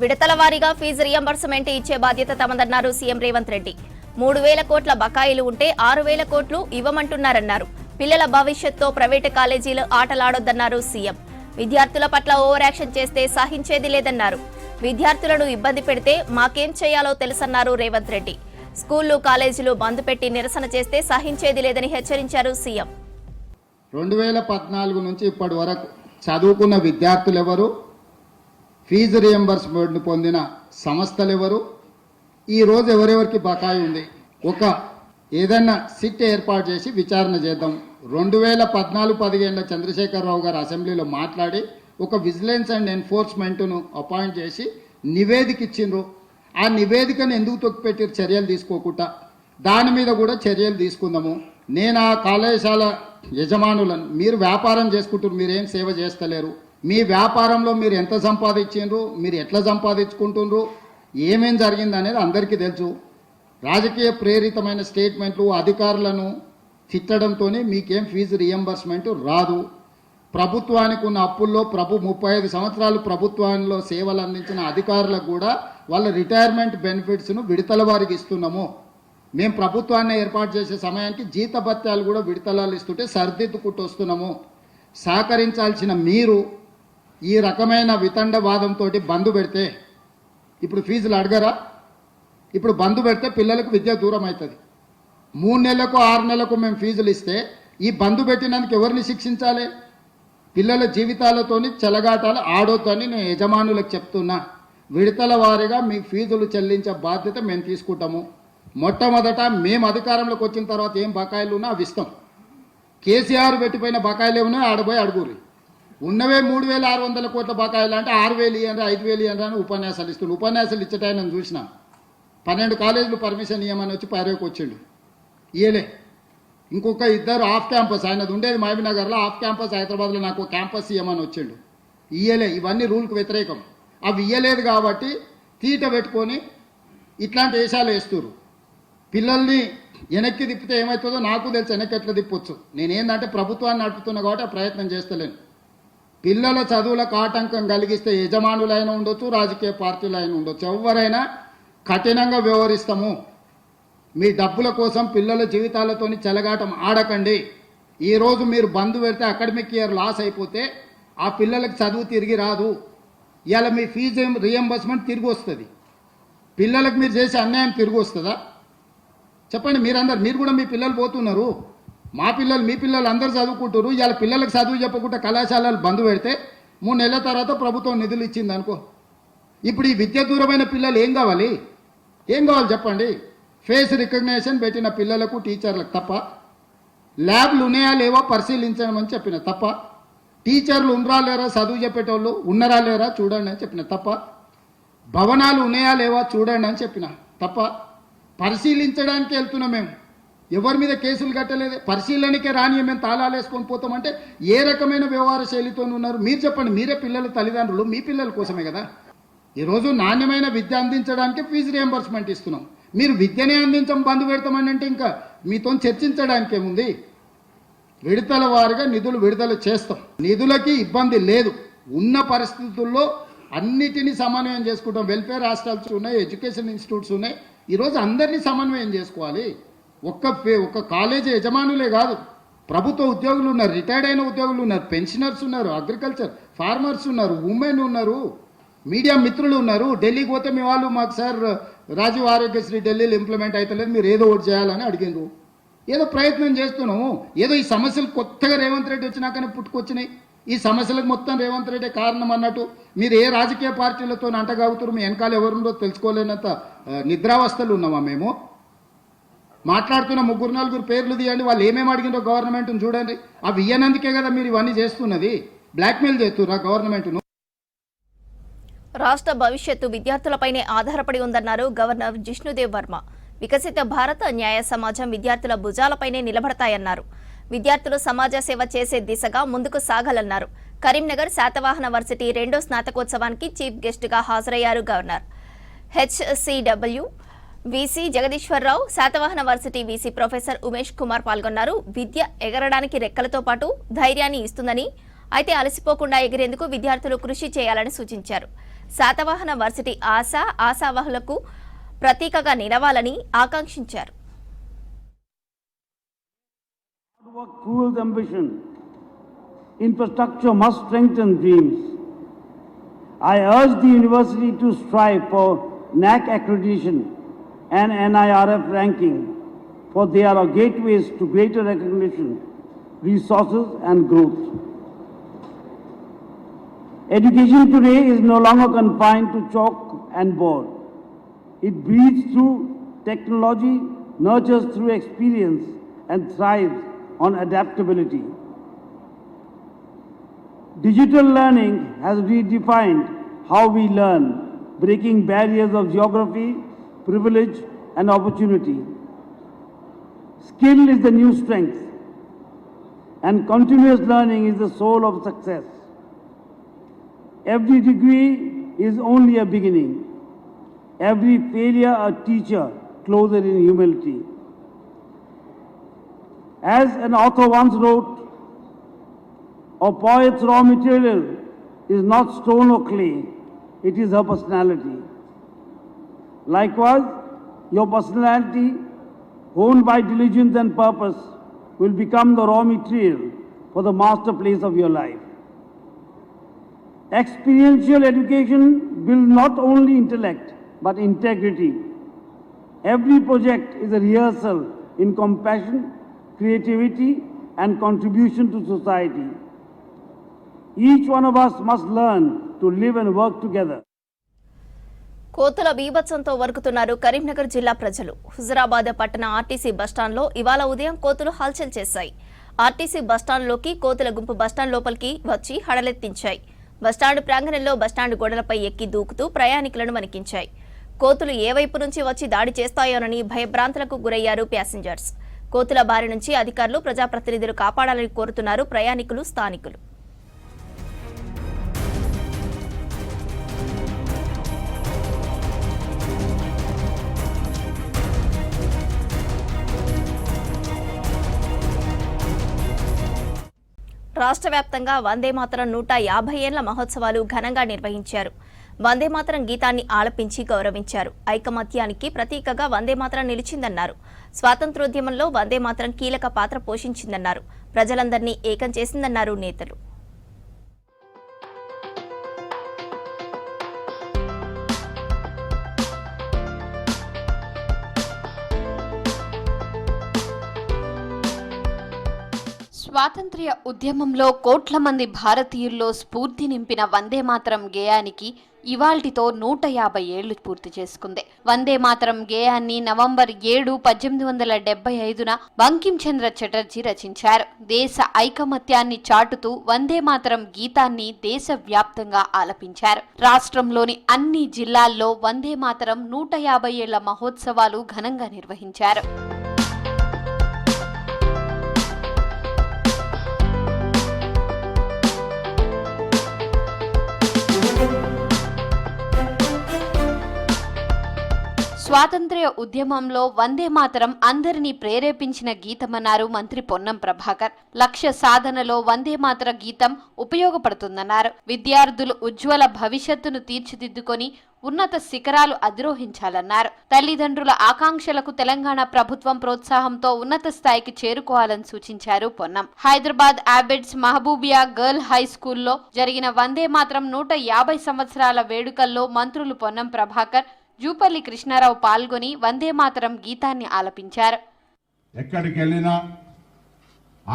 విడతల వారీగా fee reimbursement ఇచ్చే బాధ్యత తమదన్నారు సీఎం రేవంత్ రెడ్డి. 3,000 కోట్ల బకాయిలు ఉంటే 6,000 కోట్లు ఇవ్వమంటున్నారన్నారు. పిల్లల భవిష్యత్తుతో ప్రైవేటు కాలేజీలు ఆటలాడొద్దన్నారు సీఎం. విద్యార్థుల పట్ల ఓవర్ యాక్షన్ చేస్తే సహించేది లేదన్నారు. విద్యార్థులను ఇబ్బంది పెడితే మాకేం చేయాలో తెలుసన్నారు రేవంత్ రెడ్డి. స్కూళ్లు కాలేజీలు బంద్ పెట్టి నిరసన చేస్తే సహించేది లేదని హెచ్చరించారు సీఎం. 2014 నుంచి ఇప్పటి వరకు చదువుకున్న విద్యార్థులు ఎవరు, ఫీజు రియంబర్స్మెంట్ పొందిన సంస్థలు ఎవరు, ఈరోజు ఎవరెవరికి బకాయి ఉంది, ఒక ఏదన్నా సిట్ ఏర్పాటు చేసి విచారణ చేద్దాం. 2014-15 చంద్రశేఖరరావు గారు అసెంబ్లీలో మాట్లాడి ఒక విజిలెన్స్ అండ్ ఎన్ఫోర్స్మెంట్ను అపాయింట్ చేసి నివేదిక ఇచ్చిండ్రు. ఆ నివేదికను ఎందుకు తొక్కిపెట్టి చర్యలు తీసుకోకుండా దాని మీద కూడా చర్యలు తీసుకుందాము. నేను ఆ కళాశాల యజమానులను, మీరు వ్యాపారం చేసుకుంటారు, మీరేం సేవ చేస్తలేరు, మీ వ్యాపారంలో మీరు ఎంత సంపాదించిండ్రు, మీరు ఎట్లా సంపాదించుకుంటుండ్రు, ఏమేం జరిగింది అనేది అందరికీ తెలుసు. రాజకీయ ప్రేరితమైన స్టేట్మెంట్లు అధికారులను తిట్టడంతో మీకేం ఫీజు రియంబర్స్మెంట్ రాదు. ప్రభుత్వానికి ఉన్న అప్పుల్లో 35 సంవత్సరాలు ప్రభుత్వంలో సేవలు అందించిన అధికారులకు కూడా వాళ్ళ రిటైర్మెంట్ బెనిఫిట్స్ను విడతల వారికి ఇస్తున్నాము. మేము ప్రభుత్వాన్ని ఏర్పాటు చేసే సమయానికి జీతభత్యాలు కూడా విడతలాలు ఇస్తుంటే సర్దిద్దుకుంటూ వస్తున్నాము. సహకరించాల్సిన మీరు ఈ రకమైన వితండవాదంతో బంద్ పెడితే, ఇప్పుడు ఫీజులు అడగరా, ఇప్పుడు బంద్ పెడితే పిల్లలకు విద్య దూరం అవుతుంది. 3 నెలలకు 6 నెలలకు మేము ఫీజులు ఇస్తే ఈ బంద్ పెట్టినందుకు ఎవరిని శిక్షించాలి? పిల్లల జీవితాలతోని చెలగాటాలు ఆడొద్దని నేను యజమానులకు చెప్తున్నా. విడతల వారీగా మీ ఫీజులు చెల్లించే బాధ్యత మేము తీసుకుంటాము. మొట్టమొదట మేము అధికారంలోకి వచ్చిన తర్వాత ఏం బకాయిలు ఉన్నా అవి ఇస్తాం. కేసీఆర్ పెట్టిపోయిన బకాయిలు ఏమన్నా ఆడబోయి అడుగురి. ఉన్నవే 3,600 కోట్ల బకాయిలు అంటే 6,000 ఇవ్వండి, 5,000 ఇవ్వండి అని ఉపన్యాసాలు ఇస్తుండు. ఉపన్యాసాలు ఇచ్చటాయని నేను చూసిన 12 కాలేజీలు పర్మిషన్ ఇవ్వమని వచ్చి పైరవికి వచ్చిండు, ఇయ్యలే. ఇంకొక 2 ఆఫ్ క్యాంపస్, ఆయనది ఉండేది మహబూబ్నగర్లో, ఆఫ్ క్యాంపస్ హైదరాబాద్లో నాకు క్యాంపస్ ఇవ్వమని వచ్చిండు, ఇయ్యలే. ఇవన్నీ రూల్కి వ్యతిరేకం. అవి ఇయ్యలేదు కాబట్టి తీట పెట్టుకొని ఇట్లాంటి వేషాలు వేస్తున్నారు. పిల్లల్ని వెనక్కి తిప్పితే ఏమవుతుందో నాకు తెలుసు, వెనక్కి ఎట్లా తిప్పొచ్చు. నేనేందంటే ప్రభుత్వాన్ని నడుపుతున్నా కాబట్టి ఆ ప్రయత్నం చేస్తలేను. పిల్లల చదువులకు ఆటంకం కలిగిస్తే యజమానులైనా ఉండొచ్చు, రాజకీయ పార్టీలైనా ఉండొచ్చు, ఎవరైనా కఠినంగా వ్యవహరిస్తాము. మీ డబ్బుల కోసం పిల్లల జీవితాలతోని చెలగాటం ఆడకండి. ఈరోజు మీరు బంద్ పెడితే అకాడమిక్ ఇయర్ లాస్ అయిపోతే ఆ పిల్లలకు చదువు తిరిగి రాదు. ఇవాళ మీ ఫీజు రియంబర్స్మెంట్ తిరిగి వస్తుంది. పిల్లలకు మీరు చేసే అన్యాయం తిరిగి వస్తుందా చెప్పండి? మీరు కూడా మీ పిల్లలు పోతున్నారు, మా పిల్లలు మీ పిల్లలు అందరూ చదువుకుంటారు. ఇవాళ పిల్లలకు చదువు చెప్పకుండా కళాశాలలు బంద్ పెడితే 3 నెలల తర్వాత ప్రభుత్వం నిధులు ఇచ్చింది అనుకో. ఇప్పుడు ఈ విద్య దూరమైన పిల్లలు ఏం కావాలి చెప్పండి? ఫేస్ రికగ్నేషన్ పెట్టిన పిల్లలకు టీచర్లకు తప్ప, ల్యాబ్లు ఉన్నాయా లేవో పరిశీలించమని చెప్పిన తప్ప, టీచర్లు ఉన్నరా లేరా చదువు చెప్పేటోళ్ళు ఉన్నారా లేరా చూడండి అని చెప్పిన తప్ప, భవనాలు ఉన్నాయా లేవా చూడండి అని చెప్పిన తప్ప, పరిశీలించడానికి వెళ్తున్నాం. మేము ఎవరి మీద కేసులు కట్టలేదు, పరిశీలనకే రాని మేము తాళాలు వేసుకొని పోతామంటే ఏ రకమైన వ్యవహార శైలితో ఉన్నారు మీరు చెప్పండి? మీరే పిల్లల తల్లిదండ్రులు, మీ పిల్లల కోసమే కదా. ఈరోజు నాణ్యమైన విద్య అందించడానికి ఫీజు రియంబర్స్మెంట్ ఇస్తున్నాం. మీరు విద్యనే అందించం బంద్ పెడతామని అంటే ఇంకా మీతో చర్చించడానికి ఏముంది? విడతల వారిగా నిధులు విడుదల చేస్తాం. నిధులకి ఇబ్బంది లేదు. ఉన్న పరిస్థితుల్లో అన్నిటినీ సమన్వయం చేసుకుంటాం. వెల్ఫేర్ హాస్టల్స్ ఉన్నాయి, ఎడ్యుకేషన్ ఇన్స్టిట్యూట్స్ ఉన్నాయి. ఈరోజు అందరినీ సమన్వయం చేసుకోవాలి. ఒక్క కాలేజీ యజమానులే కాదు, ప్రభుత్వ ఉద్యోగులు ఉన్నారు, రిటైర్డ్ అయిన ఉద్యోగులు ఉన్నారు, పెన్షనర్స్ ఉన్నారు, అగ్రికల్చర్ ఫార్మర్స్ ఉన్నారు, ఉమెన్ ఉన్నారు, మీడియా మిత్రులు ఉన్నారు. ఢిల్లీకి పోతే మీ వాళ్ళు మాకు సార్ రాజీవ్ ఆరోగ్యశ్రీ ఢిల్లీలో ఇంప్లిమెంట్ అవుతలేదు, మీరు ఏదో ఒకటి చేయాలని అడిగిండ్రు. ఏదో ప్రయత్నం చేస్తున్నాము. ఏదో ఈ సమస్యలు కొత్తగా రేవంత్ రెడ్డి వచ్చినాకనే పుట్టుకొచ్చినాయి. ఈ సమస్యలకు మొత్తం రేవంత్ రెడ్డి కారణం అన్నట్టు మీరు ఏ రాజకీయ పార్టీలతో అంటగాగుతారు, మీ వెనకాల ఎవరుండో తెలుసుకోలేనంత నిద్రావస్థలు ఉన్నామా మేము? మాట్లాడుతున్న 3-4 పేర్లు తీయండి, వాళ్ళు ఏమేమి అడిగిందో గవర్నమెంట్ను చూడండి. అవి ఇయ్యనందుకే కదా మీరు ఇవన్నీ చేస్తున్నది. బ్లాక్మెయిల్ చేస్తున్నా గవర్నమెంట్ను. రాష్ట్ర భవిష్యత్తు విద్యార్థులపైనే ఆధారపడి ఉందన్నారు గవర్నర్ జిష్ణుదేవ్ వర్మ. వికసిత భారత న్యాయ సమాజం విద్యార్థుల భుజాలపైనే నిలబడతాయన్నారు. విద్యార్థులు సమాజ సేవ చేసే దిశగా ముందుకు సాగాలన్నారు. కరీంనగర్ శాతవాహన వర్సిటీ 2వ స్నాతకోత్సవానికి చీఫ్ గెస్ట్గా హాజరయ్యారు governor. HCW VC Jagadeeswara Rao, Satavahana varsity VC professor Umesh Kumar పాల్గొన్నారు. విద్య ఎగరడానికి రెక్కలతో పాటు ధైర్యాన్ని ఇస్తుందని, అయితే అలసిపోకుండా ఎగిరేందుకు విద్యార్థులు కృషి చేయాలని సూచించారు. శాతవాహన వర్సిటీ ఆశావహులకు ప్రతీకగా నిలవాలని ఆకాంక్షించారు. Fuels ambition. Infrastructure must strengthen dreams. I urge the university to strive for NAC accreditation and NIRF ranking, for they are our gateways to greater recognition, resources and growth. Education today is no longer confined to chalk and board. It breathes through technology, nurtures through experience, and thrives on adaptability. Digital learning has redefined how we learn, breaking barriers of geography, privilege, and opportunity. Skill is the new strength, and continuous learning is the soul of success. Every degree is only a beginning. Every failure a teacher closer in humility. As an author once wrote, a poet's raw material is not stone or clay, it is her personality. Likewise, your personality, honed by diligence and purpose, will become the raw material for the masterpiece of your life. Experiential education builds not only intellect, but integrity. Every project is a rehearsal in compassion, creativity, and contribution to society. Each one of us must learn to live and work together. కోతుల బీభత్సంతో వణుకుతున్నారు కరీంనగర్ జిల్లా ప్రజలు. హుజురాబాద్ పట్టణ RTC బస్టాండ్లో ఇవాళ ఉదయం కోతులు హల్చల్ చేశాయి. ఆర్టీసీ బస్టాండ్లోకి కోతుల గుంపు బస్టాండ్ లోపలికి వచ్చి హడలెత్తించాయి. బస్టాండ్ ప్రాంగణంలో బస్టాండ్ గోడలపై ఎక్కి దూకుతూ ప్రయాణికులను వణికించాయి. కోతులు ఏ వైపు నుంచి వచ్చి దాడి చేస్తాయోనని భయభ్రాంతులకు గురయ్యారు ప్యాసింజర్స్. కోతుల బారి నుంచి అధికారులు, ప్రజాప్రతినిధులు కాపాడాలని కోరుతున్నారు ప్రయాణికులు, స్థానికులు. రాష్ట్ర వ్యాప్తంగా వందేమాతరం 150 ఏళ్ల మహోత్సవాలు ఘనంగా నిర్వహించారు. వందేమాతరం గీతాన్ని ఆలపించి గౌరవించారు. ఐకమత్యానికి ప్రతీకగా వందేమాతరం నిలిచిందన్నారు. స్వాతంత్ర్యోద్యమంలో వందేమాతరం కీలక పాత్ర పోషించిందన్నారు. ప్రజలందరినీ ఏకం చేసిందన్నారు నేతలు. స్వాతంత్ర్య ఉద్యమంలో కోట్ల మంది భారతీయుల్లో స్ఫూర్తి నింపిన వందేమాతరం గేయానికి ఇవాల్టితో 150 ఏళ్లు పూర్తి చేసుకుంది. వందేమాతరం గేయాన్ని నవంబర్ 7, 1875న బంకించంద్ర చటర్జీ రచించారు. దేశ ఐకమత్యాన్ని చాటుతూ వందేమాతరం గీతాన్ని దేశవ్యాప్తంగా ఆలపించారు. రాష్ట్రంలోని అన్ని జిల్లాల్లో వందేమాతరం 150 ఏళ్ల మహోత్సవాలు ఘనంగా నిర్వహించారు. స్వాతంత్ర్య ఉద్యమంలో వందేమాతరం అందరినీ ప్రేరేపించిన గీతమన్నారు మంత్రి పొన్నం ప్రభాకర్. లక్ష్య సాధనలో వందేమాతర గీతం ఉపయోగపడుతుందన్నారు. విద్యార్థులు ఉజ్వల భవిష్యత్తును తీర్చిదిద్దుకొని ఉన్నత శిఖరాలు అధిరోహించాలన్నారు. తల్లిదండ్రుల ఆకాంక్షలకు తెలంగాణ ప్రభుత్వం ప్రోత్సాహంతో ఉన్నత స్థాయికి చేరుకోవాలని సూచించారు పొన్నం. హైదరాబాద్ ఆబెడ్స్ మహబూబియా గర్ల్ హై స్కూల్లో జరిగిన వందేమాతరం 150 సంవత్సరాల వేడుకల్లో మంత్రులు పొన్నం ప్రభాకర్, జూపల్లి కృష్ణారావు పాల్గొని వందేమాతరం గీతాన్ని ఆలపించారు. ఎక్కడికి వెళ్ళినా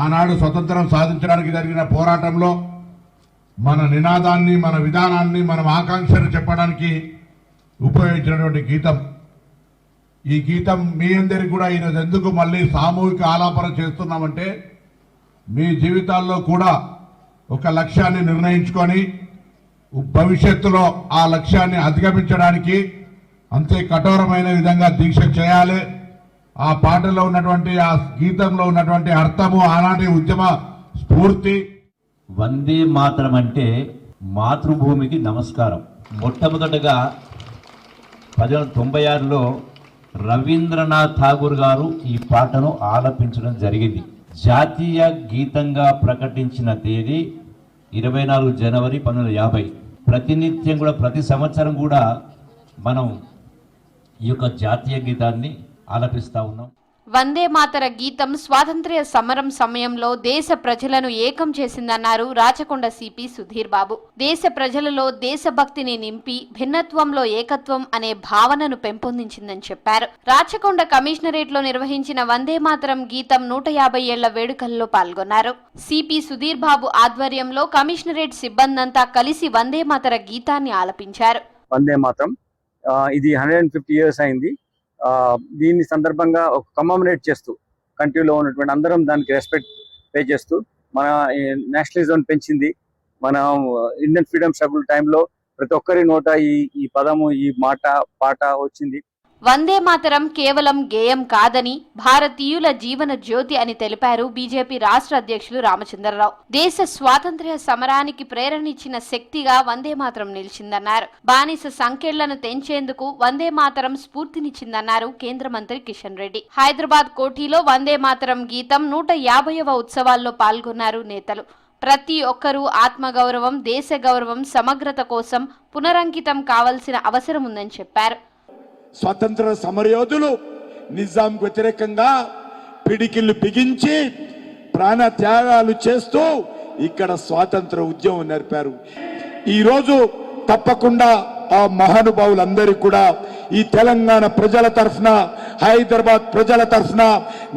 ఆనాడు స్వతంత్రం సాధించడానికి జరిగిన పోరాటంలో మన నినాదాన్ని, మన విధానాన్ని, మన ఆకాంక్షను చెప్పడానికి ఉపయోగించినటువంటి గీతం. ఈ గీతం మీ అందరికి కూడా ఈరోజు ఎందుకు మళ్ళీ సామూహిక ఆలాపన చేస్తున్నామంటే, మీ జీవితాల్లో కూడా ఒక లక్ష్యాన్ని నిర్ణయించుకొని భవిష్యత్తులో ఆ లక్ష్యాన్ని అధిగమించడానికి అంతే కఠోరమైన విధంగా దీక్ష చేయాలి. ఆ పాటలో ఉన్నటువంటి, ఆ గీతంలో ఉన్నటువంటి అర్థము, ఆనాటి ఉద్యమ స్ఫూర్తి. వందే మాతరం అంటే మాతృభూమికి నమస్కారం. మొట్టమొదటగా 1896లో రవీంద్రనాథ్ ఠాగూర్ గారు ఈ పాటను ఆలపించడం జరిగింది. జాతీయ గీతంగా ప్రకటించిన తేదీ 24 జనవరి 1950. ప్రతినిత్యం కూడా ప్రతి సంవత్సరం కూడా మనం ఈ యొక్క జాతీయ గీతాన్ని ఆలపిస్తూ ఉన్నాం. వందే మాతర గీతం స్వాతంత్ర్య సమరం సమయంలో దేశ ప్రజలను ఏకం చేసిందన్నారు రాచకొండ సిపి సుధీర్ బాబు. దేశ ప్రజలలో దేశభక్తిని నింపి భిన్నత్వంలో ఏకత్వం అనే భావనను పెంపొందించిందని చెప్పారు. రాచకొండ కమిషనరేట్లో నిర్వహించిన వందే మాతరం గీతం 150 ఏళ్ల వేడుకల్లో పాల్గొన్నారు. సిపి సుధీర్ బాబు ఆధ్వర్యంలో కమిషనరేట్ సిబ్బందంతా కలిసి వందే మాతర గీతాన్ని ఆలపించారు. వందే మాతరం ఇది 150 years అయింది. దీని సందర్భంగా ఒక కమమరేట్ చేస్తూ కంట్రీలో ఉన్నటువంటి అందరం దానికి రెస్పెక్ట్ పే చేస్తూ మన నేషనలిజం పెంచింది. మన ఇండియన్ ఫ్రీడమ్ స్ట్రగుల్ టైంలో ప్రతి ఒక్కరి నోట ఈ పదము, ఈ మాట, పాట వచ్చింది. వందే మాతరం కేవలం గేయం కాదని భారతీయుల జీవన జ్యోతి అని తెలిపారు బీజేపీ రాష్ట్ర అధ్యక్షులు రామచంద్రరావు. దేశ స్వాతంత్ర్య సమరానికి ప్రేరణిచ్చిన శక్తిగా వందే మాతరం నిలిచిందన్నారు. బానిస సంకెళ్లను తెంచేందుకు వందే మాతరం స్ఫూర్తినిచ్చిందన్నారు కేంద్ర మంత్రి కిషన్ రెడ్డి. హైదరాబాద్ కోఠీలో వందే మాతరం గీతం 150వ ఉత్సవాల్లో పాల్గొన్నారు నేతలు. ప్రతి ఒక్కరూ ఆత్మగౌరవం, దేశ గౌరవం, సమగ్రత కోసం పునరంకితం కావాల్సిన అవసరం ఉందని చెప్పారు. స్వతంత్ర సమరయోధులు నిజాంకు వ్యతిరేకంగా పిడికిళ్ళు బిగించి ప్రాణ త్యాగాలు చేస్తూ ఇక్కడ స్వాతంత్ర ఉద్యమం నేర్పారు. ఈరోజు తప్పకుండా ఆ మహానుభావులందరికీ కూడా ఈ తెలంగాణ ప్రజల తరఫున, హైదరాబాద్ ప్రజల తరఫున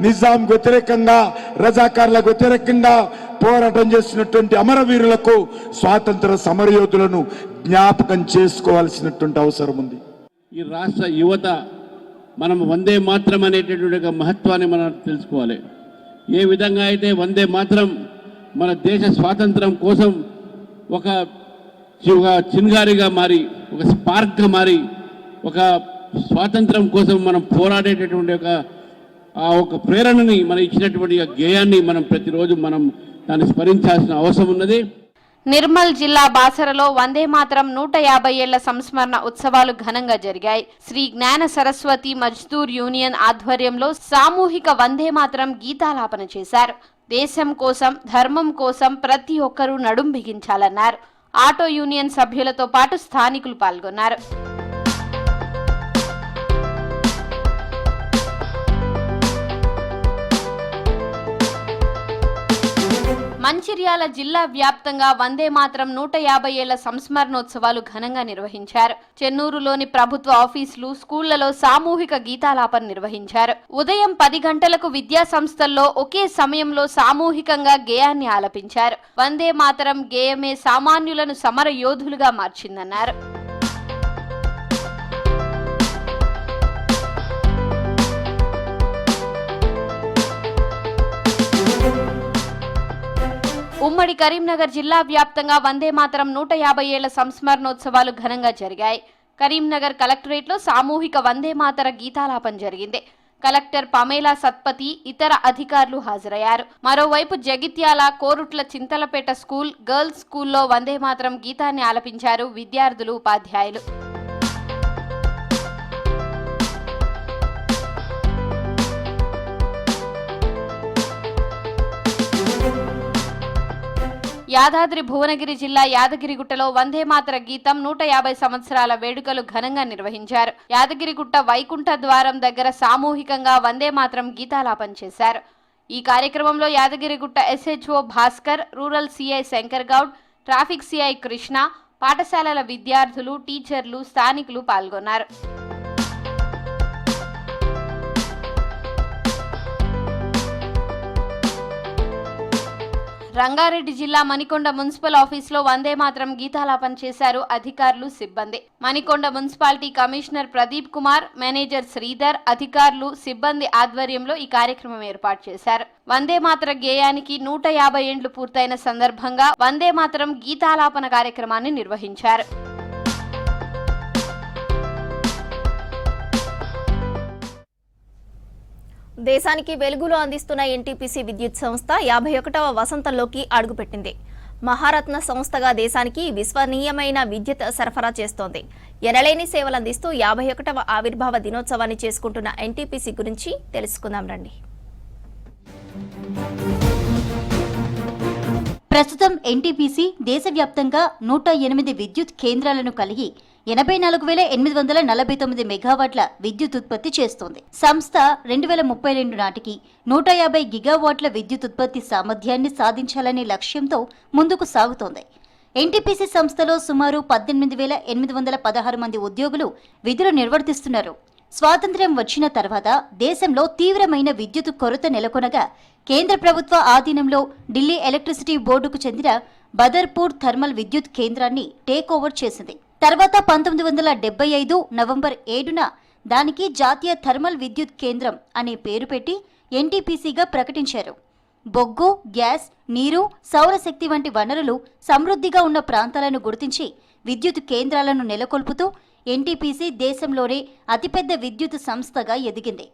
నిజాంకు వ్యతిరేకంగా, రజాకార్లకు వ్యతిరేకంగా పోరాటం చేసినటువంటి అమరవీరులకు, స్వాతంత్ర సమరయోధులను జ్ఞాపకం చేసుకోవాల్సినటువంటి అవసరం ఉంది. ఈ రాష్ట్ర యువత మనం వందే మాత్రం అనేటటువంటి ఒక మహత్వాన్ని మనం తెలుసుకోవాలి. ఏ విధంగా అయితే వందే మాత్రం మన దేశ స్వాతంత్రం కోసం ఒక చిన్గారిగా మారి, ఒక స్పార్క్గా మారి, ఒక స్వాతంత్రం కోసం మనం పోరాడేటటువంటి ఒక ప్రేరణని మనం ఇచ్చినటువంటి గేయాన్ని మనం ప్రతిరోజు మనం దాన్ని స్మరించాల్సిన అవసరం ఉన్నది. నిర్మల్ జిల్లా బాసరలో వందే మాతరం 150 ఏళ్ల సంస్మరణ ఉత్సవాలు ఘనంగా జరిగాయి. శ్రీ జ్ఞాన సరస్వతి మజ్దూర్ యూనియన్ ఆధ్వర్యంలో సామూహిక వందే మాతరం గీతాలాపన చేశారు. దేశం కోసం, ధర్మం కోసం ప్రతి ఒక్కరూ నడుం బిగించాలన్నారు. ఆటో యూనియన్ సభ్యులతో పాటు స్థానికులు పాల్గొన్నారు. మంచిర్యాల జిల్లా వ్యాప్తంగా వందే మాతరం 150 ఏళ్ల సంస్మరణోత్సవాలు ఘనంగా నిర్వహించారు. చెన్నూరులోని ప్రభుత్వ ఆఫీసులు, స్కూళ్లలో సామూహిక గీతాలాపన నిర్వహించారు. ఉదయం 10 గంటలకు విద్యా సంస్థల్లో ఒకే సమయంలో సామూహికంగా గేయాన్ని ఆలపించారు. వందే మాతరం గేయమే సామాన్యులను సమర యోధులుగా మార్చిందన్నారు. ఉమ్మడి కరీంనగర్ జిల్లా వ్యాప్తంగా వందే మాతరం 150 ఏళ్ల సంస్మరణోత్సవాలు ఘనంగా జరిగాయి. కరీంనగర్ కలెక్టరేట్లో సామూహిక వందే మాతర గీతాలాపన జరిగింది. కలెక్టర్ పమేలా సత్పతి, ఇతర అధికారులు హాజరయ్యారు. మరోవైపు జగిత్యాల, కోరుట్ల చింతలపేట స్కూల్, గర్ల్స్ స్కూల్లో వందే మాతరం గీతాన్ని ఆలపించారు విద్యార్థులు, ఉపాధ్యాయులు. యాదాద్రి భువనగిరి జిల్లా యాదగిరిగుట్టలో వందే మాతర గీతం 150 సంవత్సరాల వేడుకలు ఘనంగా నిర్వహించారు. యాదగిరిగుట్ట వైకుంఠ ద్వారం దగ్గర సామూహికంగా వందే మాతరం గీతాలాపన చేశారు. ఈ కార్యక్రమంలో Yadagirigutta SHO Bhaskar, rural CI Shankar Goud, traffic CI Krishna, పాఠశాలల విద్యార్థులు, టీచర్లు, స్థానికులు పాల్గొన్నారు. రంగారెడ్డి జిల్లా మణికొండ మున్సిపల్ ఆఫీసులో వందే మాతరం గీతాలాపన చేశారు అధికారులు, సిబ్బంది. Manikonda municipality commissioner Pradeep Kumar, manager Sridhar, అధికారులు, సిబ్బంది ఆధ్వర్యంలో ఈ కార్యక్రమం ఏర్పాటు చేశారు. వందే మాతర గేయానికి 150 ఏండ్లు పూర్తయిన సందర్భంగా వందే మాతరం గీతాలాపన కార్యక్రమాన్ని నిర్వహించారు. దేశానికి వెలుగులు అందిస్తున్న NTPC విద్యుత్ సంస్థ 51వ వసంతంలోకి అడుగుపెట్టింది. మహారత్న సంస్థగా దేశానికి విశ్వనీయమైన విద్యుత్ సరఫరా చేస్తోంది. ఎనలేని సేవలు అందిస్తూ 51వ ఆవిర్భావ దినోత్సవాన్ని చేసుకుంటున్న NTPC గురించి తెలుసుకుందాం రండి. ప్రస్తుతం ఎన్టీపీసీ దేశవ్యాప్తంగా 108 విద్యుత్ కేంద్రాలను కలిగి 84,849 మెగావాట్ల విద్యుత్ ఉత్పత్తి చేస్తోంది. సంస్థ 2032 నాటికి 150 గిగావాట్ల విద్యుత్ ఉత్పత్తి సామర్థ్యాన్ని సాధించాలనే లక్ష్యంతో ముందుకు సాగుతోంది. ఎన్టీపీసీ సంస్థలో సుమారు 18,816 మంది ఉద్యోగులు విధులు నిర్వర్తిస్తున్నారు. స్వాతంత్ర్యం వచ్చిన తర్వాత దేశంలో తీవ్రమైన విద్యుత్ కొరత నెలకొనగా కేంద్ర ప్రభుత్వ ఆధీనంలో ఢిల్లీ ఎలక్ట్రిసిటీ బోర్డుకు చెందిన బదర్పూర్ థర్మల్ విద్యుత్ కేంద్రాన్ని టేక్ ఓవర్ చేసింది. తర్వాత 1975 నవంబర్ 7న దానికి జాతీయ థర్మల్ విద్యుత్ కేంద్రం అనే పేరు పెట్టి ఎన్టీపీసీగా ప్రకటించారు. బొగ్గు, గ్యాస్, నీరు, సౌరశక్తి వంటి వనరులు సమృద్ధిగా ఉన్న ప్రాంతాలను గుర్తించి విద్యుత్ కేంద్రాలను నెలకొల్పుతూ ఎన్టీపీసీ దేశంలోనే అతిపెద్ద విద్యుత్ సంస్థగా ఎదిగింది.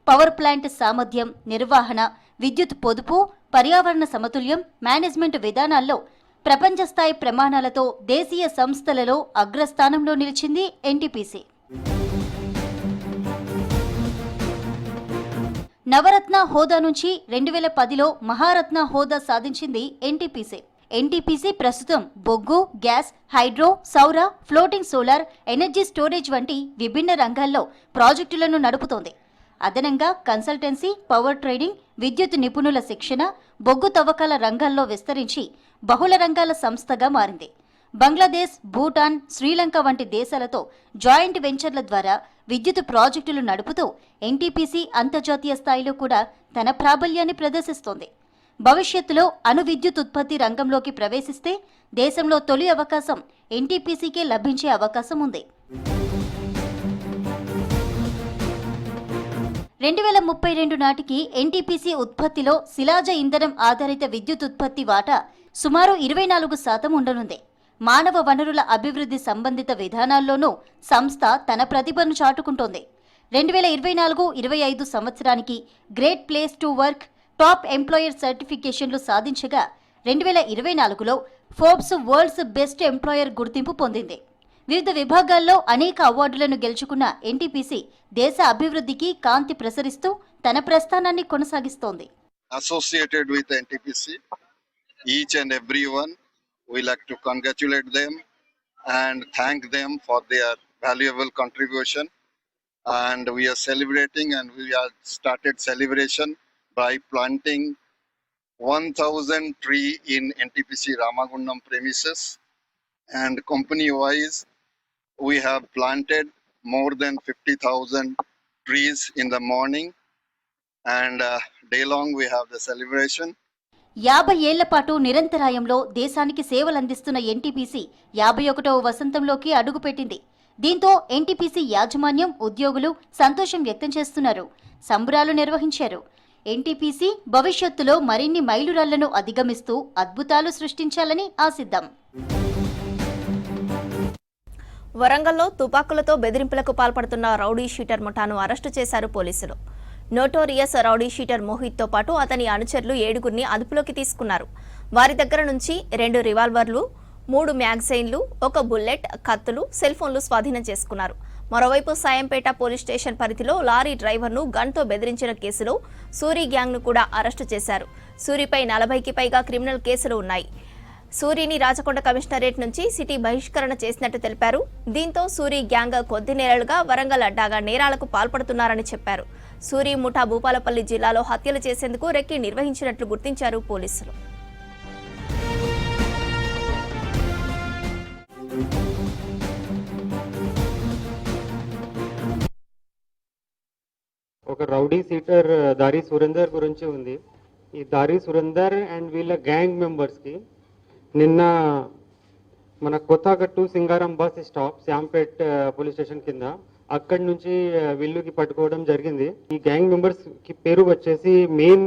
పవర్ ప్లాంట్ సామర్థ్యం, నిర్వహణ, విద్యుత్ పొదుపు, పర్యావరణ సమతుల్యం, మేనేజ్మెంట్ విధానాల్లో ప్రపంచ స్థాయి ప్రమాణాలతో దేశీయ సంస్థలలో అగ్రస్థానంలో నిలిచింది ఎన్టీపీసీ. నవరత్న హోదా నుంచి 2010లో మహారత్న హోదా సాధించింది ఎన్టీపీసీ. ఎన్టీపీసీ ప్రస్తుతం బొగ్గు, గ్యాస్, హైడ్రో, సౌర, ఫ్లోటింగ్ సోలార్, ఎనర్జీ స్టోరేజ్ వంటి విభిన్న రంగాల్లో ప్రాజెక్టులను నడుపుతోంది. అదనంగా కన్సల్టెన్సీ, పవర్ ట్రేడింగ్, విద్యుత్ నిపుణుల శిక్షణ, బొగ్గు తవ్వకాల రంగాల్లో విస్తరించి బహుళ రంగాల సంస్థగా మారింది. బంగ్లాదేశ్, భూటాన్, శ్రీలంక వంటి దేశాలతో జాయింట్ వెంచర్ల ద్వారా విద్యుత్ ప్రాజెక్టులు నడుపుతూ ఎన్టీపీసీ అంతర్జాతీయ స్థాయిలో కూడా తన ప్రాబల్యాన్ని ప్రదర్శిస్తోంది. భవిష్యత్తులో అణు విద్యుత్ ఉత్పత్తి రంగంలోకి ప్రవేశిస్తే దేశంలో తొలి అవకాశం ఎన్టీపీసీకే లభించే అవకాశం ఉంది. 2032 నాటికి ఎన్టీపీసీ ఉత్పత్తిలో శిలాజ ఇంధనం ఆధారిత విద్యుత్ ఉత్పత్తి వాటా సుమారు 24% ఉండనుంది. మానవ వనరుల అభివృద్ధి సంబంధిత విధానాల్లోనూ సంస్థ తన ప్రతిభను చాటుకుంటోంది. 2024-25 సంవత్సరానికి great place to work, top employer సర్టిఫికేషన్లు సాధించగా 2024లో ఫోర్బ్స్ వరల్డ్స్ బెస్ట్ ఎంప్లాయర్ గుర్తింపు పొందింది. వివిధ విభాగాల్లో అనేక అవార్డులను గెలుచుకున్న ఎన్టీపీసీ దేశ అభివృద్ధికి కాంతి ప్రసరిస్తూ తన ప్రస్థానాన్ని కొనసాగిస్తోంది. Associated with NTPC, each and everyone, we like to congratulate them and thank them for their valuable contribution. And we are celebrating, and we have started celebration by planting 1,000 tree in NTPC Ramagundam premises, and company-wise, we have planted more than 50,000 trees in the morning, and day long we have the celebration. 50 ఏళ్ల పాటు నిరంతరాయంలో దేశానికి సేవలందిస్తున్న NTPC 51వ వసంతంలోకి అడుగుపెట్టింది. దీంతో NTPC యాజమాన్యం, ఉద్యోగులు సంతోషం వ్యక్తం చేస్తున్నారు. సంబరాలు నిర్వహించారు. ఎన్టీపీసీ భవిష్యత్తులో మరిన్ని మైలురాళ్లను అధిగమిస్తూ అద్భుతాలు సృష్టించాలని ఆశిద్దాం. వరంగల్లో తుపాకులతో బెదిరింపులకు పాల్పడుతున్న రౌడీ షీటర్ ముఠాను అరెస్టు చేశారు పోలీసులు. నోటోరియస్ రౌడీ షీటర్ మోహిత్తో పాటు అతని అనుచరులు 7గురిని అదుపులోకి తీసుకున్నారు. వారి దగ్గర నుంచి 2 రివాల్వర్లు, 3 మ్యాగజైన్లు, 1 బుల్లెట్, కత్తులు, సెల్ ఫోన్లు స్వాధీనం చేసుకున్నారు. మరోవైపు సాయంపేట పోలీస్ స్టేషన్ పరిధిలో లారీ డ్రైవర్ను గన్తో బెదిరించిన కేసులో సూరి గ్యాంగ్ను కూడా అరెస్టు చేశారు. సూరిపై 40కి పైగా క్రిమినల్ కేసులు ఉన్నాయి. సూరిని రాచకొండ కమిషనరేట్ నుంచి సిటీ బహిష్కరణ చేసినట్టు తెలిపారు. దీంతో సూరి గ్యాంగ్ కొద్ది నెలలుగా వరంగల్ అడ్డాగా నేరాలకు పాల్పడుతున్నారని చెప్పారు. సూరి ముఠా భూపాలపల్లి జిల్లాలో హత్యలు చేసేందుకు రెక్కి నిర్వహించినట్లు గుర్తించారు పోలీసులు. ఒక రౌడీ సీటర్ దారి సురేందర్ గురించి ఉంది. ఈ దారి సురేందర్ అండ్ వీళ్ళ గ్యాంగ్ మెంబర్స్కి నిన్న మన కొత్తగట్టు సింగారం బస్ స్టాప్ శ్యాంపేట్ పోలీస్ స్టేషన్ కింద అక్కడి నుంచి వీళ్ళకి పట్టుకోవడం జరిగింది. ఈ గ్యాంగ్ మెంబర్స్ కి పేరు వచ్చేసి main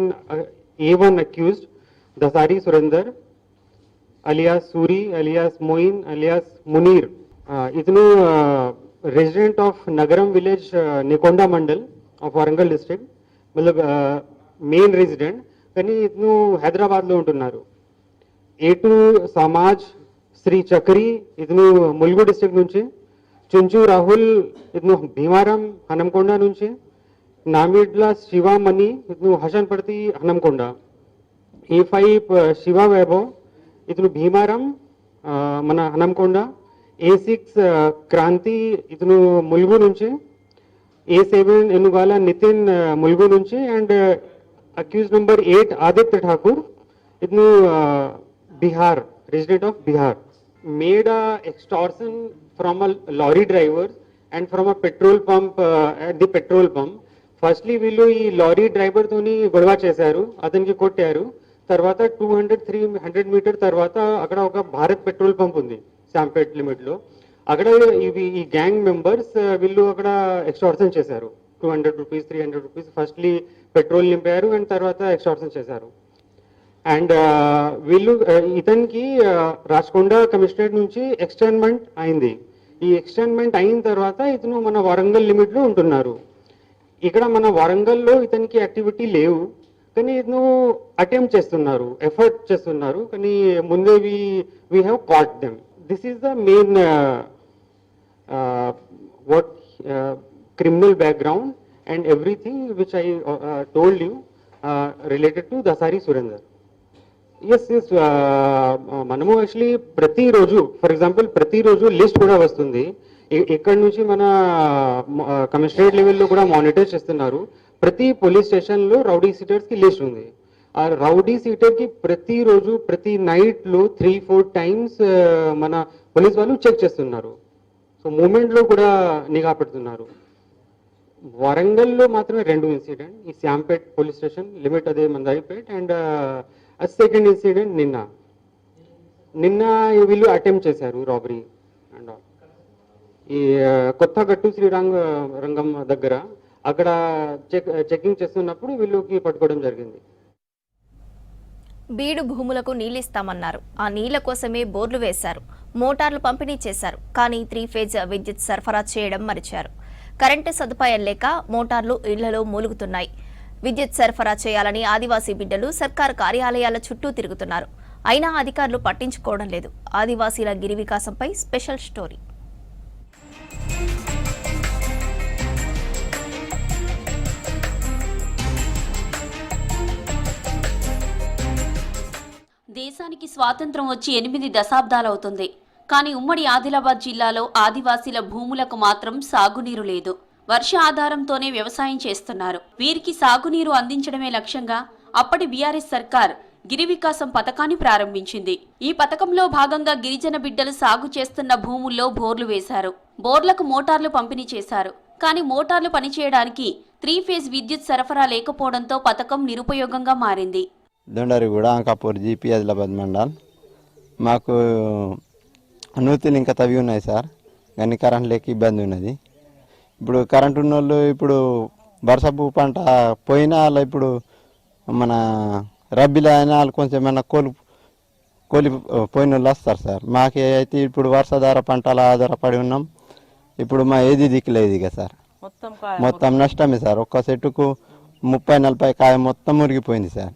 A1 accused Dasari Surender alias Suri, alias Moin, alias Munir. ఇతను resident of Nagaram village Nikonda mandal of Warangal district, మతలబ్ మెయిన్ రెసిడెంట్, కానీ ఇతను హైదరాబాద్లో ఉంటున్నారు. A2 సమాజ్ శ్రీ చక్రి, ఇతను ములుగు డిస్ట్రిక్ట్ నుంచి. చుంచు రాహుల్, ఇతను భీమారం హనంకొండ నుంచి. నామిడ్ల శివామణి, ఇతను హసన్పర్తి హనంకొండ. A5 శివ వైభవ్, ఇతను భీమారం మన హనంకొండ, A6 క్రాంతి ఇతను ములుగు నుంచి, A7 ఎనుగాల నితిన్ ములుగు నుంచి, and accused number 8 Aditya Thakur ఇతను Bihar, resident of Bihar. Made extortion from a lorry driver and from a petrol pump at the petrol pump. Firstly వీళ్ళు ఈ లారీ డ్రైవర్ తోని గొడవ చేశారు, అతనికి కొట్టారు. తర్వాత 200-300 మీటర్ తర్వాత అక్కడ ఒక భారత్ పెట్రోల్ పంప్ ఉంది శాంపేట్ లిమిట్ లో. అక్కడ ఈ గ్యాంగ్ మెంబర్స్ వీళ్ళు అక్కడ ఎక్స్టార్షన్ చేశారు. 200 రూపీస్ 300 రూపీస్ ఫస్ట్లీ పెట్రోల్ నింపారు అండ్ తర్వాత ఎక్స్టార్షన్ చేశారు. అండ్ వీళ్ళు ఇతనికి రాచకొండ కమిషనరేట్ నుంచి ఎక్స్టెన్మెంట్ అయింది. ఈ ఎక్స్టెన్మెంట్ అయిన తర్వాత ఇతను మన వరంగల్ లిమిట్ లో ఉంటున్నారు. ఇక్కడ మన వరంగల్లో ఇతనికి యాక్టివిటీ లేవు, కానీ ఇతను అటెంప్ట్ చేస్తున్నారు, ఎఫర్ట్ చేస్తున్నారు, కానీ ముందే we have caught them. This is the main what criminal background and everything which I told you related to Dasari Surender. Yes మనము యాక్చువల్లీ ప్రతిరోజు, ఫర్ ఎగ్జాంపుల్ ప్రతిరోజు లిస్ట్ కూడా వస్తుంది. ఇక్కడ నుంచి మన కమిషనరేట్ లెవెల్లో కూడా మానిటర్ చేస్తున్నారు. ప్రతి పోలీస్ స్టేషన్లో రౌడీ సీటర్స్ కి లిస్ట్ ఉంది. ఆ రౌడీ సీటర్ కి ప్రతిరోజు ప్రతి నైట్ లో 3-4 టైమ్స్ మన పోలీస్ వాళ్ళు చెక్ చేస్తున్నారు. సో మూమెంట్ లో కూడా నిఘా పెడుతున్నారు. వరంగల్లో మాత్రమే 2 ఇన్సిడెంట్, ఈ శాంపేట్ పోలీస్ స్టేషన్ లిమిట్ అదే మందాయిపేట్, అండ్ సెకండ్ ఇన్సిడెంట్ నిన్న వీళ్ళు అటెంప్ట్ చేశారు రాబరీ అండ్ ఆల్. ఈ కొత్తగట్టు శ్రీరంగం దగ్గర అక్కడ చెకింగ్ చేస్తున్నప్పుడు వీళ్ళకి పట్టుకోవడం జరిగింది. బీడు భూములకు నీళ్లిస్తామన్నారు. ఆ నీళ్ల కోసమే బోర్లు వేశారు, మోటార్లు పంపిణీ చేశారు. కానీ 3 ఫేజ్ విద్యుత్ సరఫరా చేయడం మరిచారు. కరెంటు సదుపాయం లేక మోటార్లు ఇళ్లలో మూలుగుతున్నాయి. విద్యుత్ సరఫరా చేయాలని ఆదివాసీ బిడ్డలు సర్కారు కార్యాలయాల చుట్టూ తిరుగుతున్నారు. అయినా అధికారులు పట్టించుకోవడం లేదు. ఆదివాసీల గిరి వికాసంపై స్పెషల్ స్టోరీ. దేశానికి స్వాతంత్రం వచ్చి 8 దశాబ్దాలవుతుంది. కానీ ఉమ్మడి ఆదిలాబాద్ జిల్లాలో ఆదివాసీల భూములకు మాత్రం సాగునీరు లేదు. వర్ష ఆధారంతోనే వ్యవసాయం చేస్తున్నారు. వీరికి సాగునీరు అందించడమే లక్ష్యంగా అప్పటి బీఆర్ఎస్ సర్కార్ గిరి వికాసం పథకాన్ని ప్రారంభించింది. ఈ పథకంలో భాగంగా గిరిజన బిడ్డలు సాగు చేస్తున్న భూముల్లో బోర్లు వేశారు. బోర్లకు మోటార్లు పంపిణీ చేశారు. కానీ మోటార్లు పనిచేయడానికి 3 ఫేజ్ విద్యుత్ సరఫరా లేకపోవడంతో పథకం నిరుపయోగంగా మారింది. దొండరిగూడ, అంకాపూర్, జీపీ, ఆదిలాబాద్ మండల్. మాకు నూతులు ఇంకా తవ్వి ఉన్నాయి సార్, కానీ కరెంట్ లేక ఇబ్బంది ఉన్నది. ఇప్పుడు కరెంట్ ఉన్న వాళ్ళు ఇప్పుడు వర్షపు పంట పోయినా వాళ్ళు ఇప్పుడు మన రబ్బీలో అయినా వాళ్ళు కొంచెం ఏమైనా కోలి పోయిన వాళ్ళు వస్తారు సార్. మాకే అయితే ఇప్పుడు వర్షాధార పంటల ఆధారపడి ఉన్నాం. ఇప్పుడు మా ఏది దిక్కులేదు ఇక సార్, మొత్తం నష్టమే సార్. ఒక్క చెట్టుకు 30-40 కాయ మొత్తం మురిగిపోయింది సార్.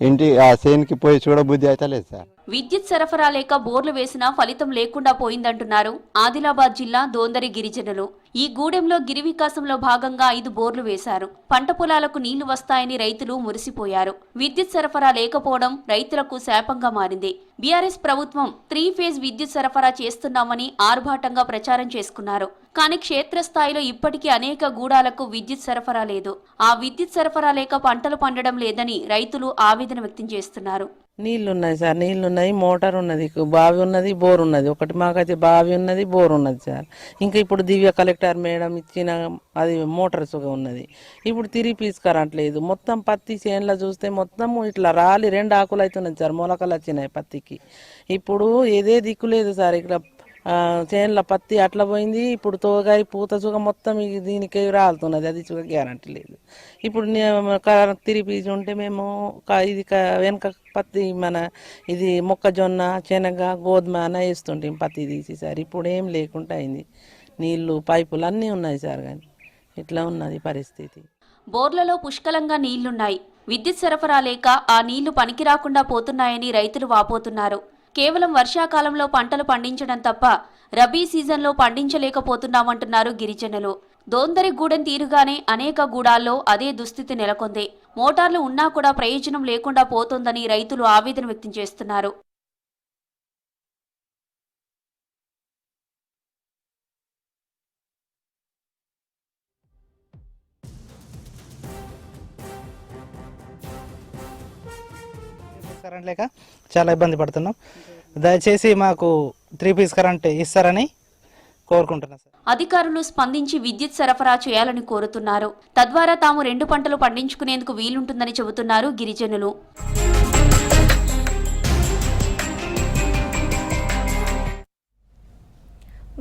ఇంటి ఆ సేన్కి పోయి చూడబుద్ధి అయితే లేదు సార్. విద్యుత్ సరఫరా లేక బోర్లు వేసినా ఫలితం లేకుండా పోయిందంటున్నారు ఆదిలాబాద్ జిల్లా దోందరి గిరిజనులు. ఈ గూడెంలో గిరి వికాసంలో భాగంగా 5 బోర్లు వేశారు. పంట పొలాలకు నీళ్లు వస్తాయని రైతులు మురిసిపోయారు. విద్యుత్ సరఫరా లేకపోవడం రైతులకు శాపంగా మారింది. బీఆర్ఎస్ ప్రభుత్వం 3 ఫేజ్ విద్యుత్ సరఫరా చేస్తున్నామని ఆర్భాటంగా ప్రచారం చేసుకున్నారు. కానీ క్షేత్రస్థాయిలో ఇప్పటికీ అనేక గూడాలకు విద్యుత్ సరఫరా లేదు. ఆ విద్యుత్ సరఫరా లేక పంటలు పండడం లేదని రైతులు ఆవేదన వ్యక్తం చేస్తున్నారు. నీళ్లు ఉన్నాయి సార్, నీళ్లు ఉన్నాయి, మోటార్ ఉన్నది, బావి ఉన్నది, బోర్ ఉన్నది. ఒకటి మాకైతే బావి ఉన్నది, బోర్ ఉన్నది సార్. ఇంకా ఇప్పుడు దివ్య కలెక్టర్ మేడం ఇచ్చిన అది మోటార్స్ ఉన్నది. ఇప్పుడు 3 పీస్ కరెంట్ లేదు. మొత్తం పత్తి చేనులో చూస్తే మొత్తం ఇట్లా రాలి 2 ఆకులు అవుతున్నది సార్, మొలకలు వచ్చినాయి పత్తికి. ఇప్పుడు ఏదే దిక్కు లేదు సార్. ఇక్కడ చేనుల పత్తి అట్లా పోయింది. ఇప్పుడు తోగాయి పూత చుగ మొత్తం దీనికి రాలుతున్నది, అది చుగ గ్యారంటీ లేదు. ఇప్పుడు 3 పీస్ ఉంటే మేము ఇది వెనక పత్తి మన ఇది మొక్కజొన్న, శనగ, గోధుమ అన్న వేస్తుంటాం పత్తి తీసి సార్. ఇప్పుడు ఏం లేకుండా అయింది. నీళ్లు పైపులు అన్నీ ఉన్నాయి సార్, కానీ ఇట్లా ఉన్నది పరిస్థితి. బోర్లలో పుష్కలంగా నీళ్లున్నాయి. విద్యుత్ సరఫరా లేక ఆ నీళ్లు పనికి రాకుండా పోతున్నాయని రైతులు వాపోతున్నారు. కేవలం వర్షాకాలంలో పంటలు పండించడం తప్ప రబీ సీజన్లో పండించలేకపోతున్నామంటున్నారు గిరిజనులు. దోందరి గూడెం తీరుగానే అనేక గూడాల్లో అదే దుస్థితి నెలకొంది. మోటార్లు ఉన్నా కూడా ప్రయోజనం లేకుండా పోతోందని రైతులు ఆవేదన వ్యక్తం చేస్తున్నారు. కరెంట్ లేక చాలా ఇబ్బంది పడుతున్నాం. దయచేసి మాకు 3 పీస్ కరెంట్ ఇస్తారని కోరుకుంటున్నాం సార్. అధికారులు స్పందించి విద్యుత్ సరఫరా చేయాలని కోరుతున్నారు. తద్వారా తాము 2 పంటలు పండించుకునేందుకు వీలుంటుందని చెబుతున్నారు గిరిజనులు.